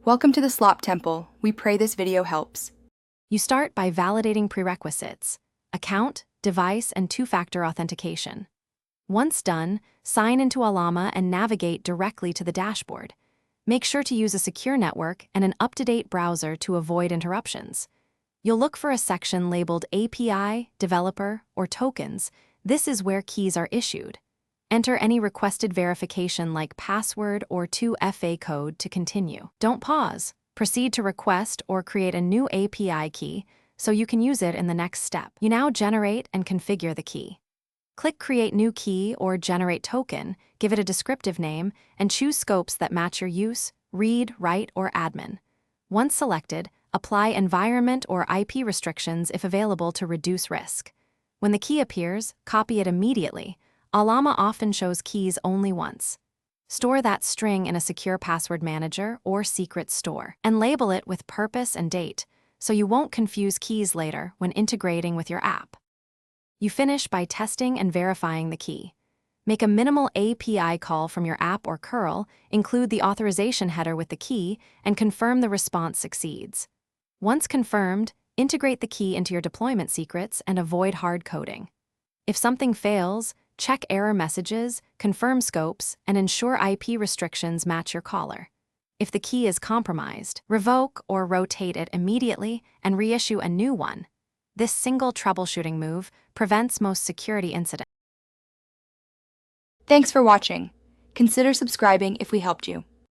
Welcome to the Slop Temple. We pray this video helps. You start by validating prerequisites: account, device, and two-factor authentication. Once done, sign into Ollama and navigate directly to the dashboard. Make sure to use a secure network and an up-to-date browser to avoid interruptions. You'll look for a section labeled API, Developer, or Tokens. This is where keys are issued. Enter any requested verification like password or 2FA code to continue. Don't pause. Proceed to request or create a new API key so you can use it in the next step. You now generate and configure the key. Click Create New Key or Generate Token, give it a descriptive name, and choose scopes that match your use: read, write, or admin. Once selected, apply environment or IP restrictions if available to reduce risk. When the key appears, copy it immediately. Ollama often shows keys only once. Store that string in a secure password manager or secret store, and label it with purpose and date so you won't confuse keys later when integrating with your app. You finish by testing and verifying the key. Make a minimal API call from your app or curl, include the authorization header with the key, and confirm the response succeeds. Once confirmed, integrate the key into your deployment secrets and avoid hard coding. If something fails, check error messages, confirm scopes, and ensure IP restrictions match your caller. If the key is compromised, revoke or rotate it immediately and reissue a new one. This single troubleshooting move prevents most security incidents. Thanks for watching. Consider subscribing if we helped you.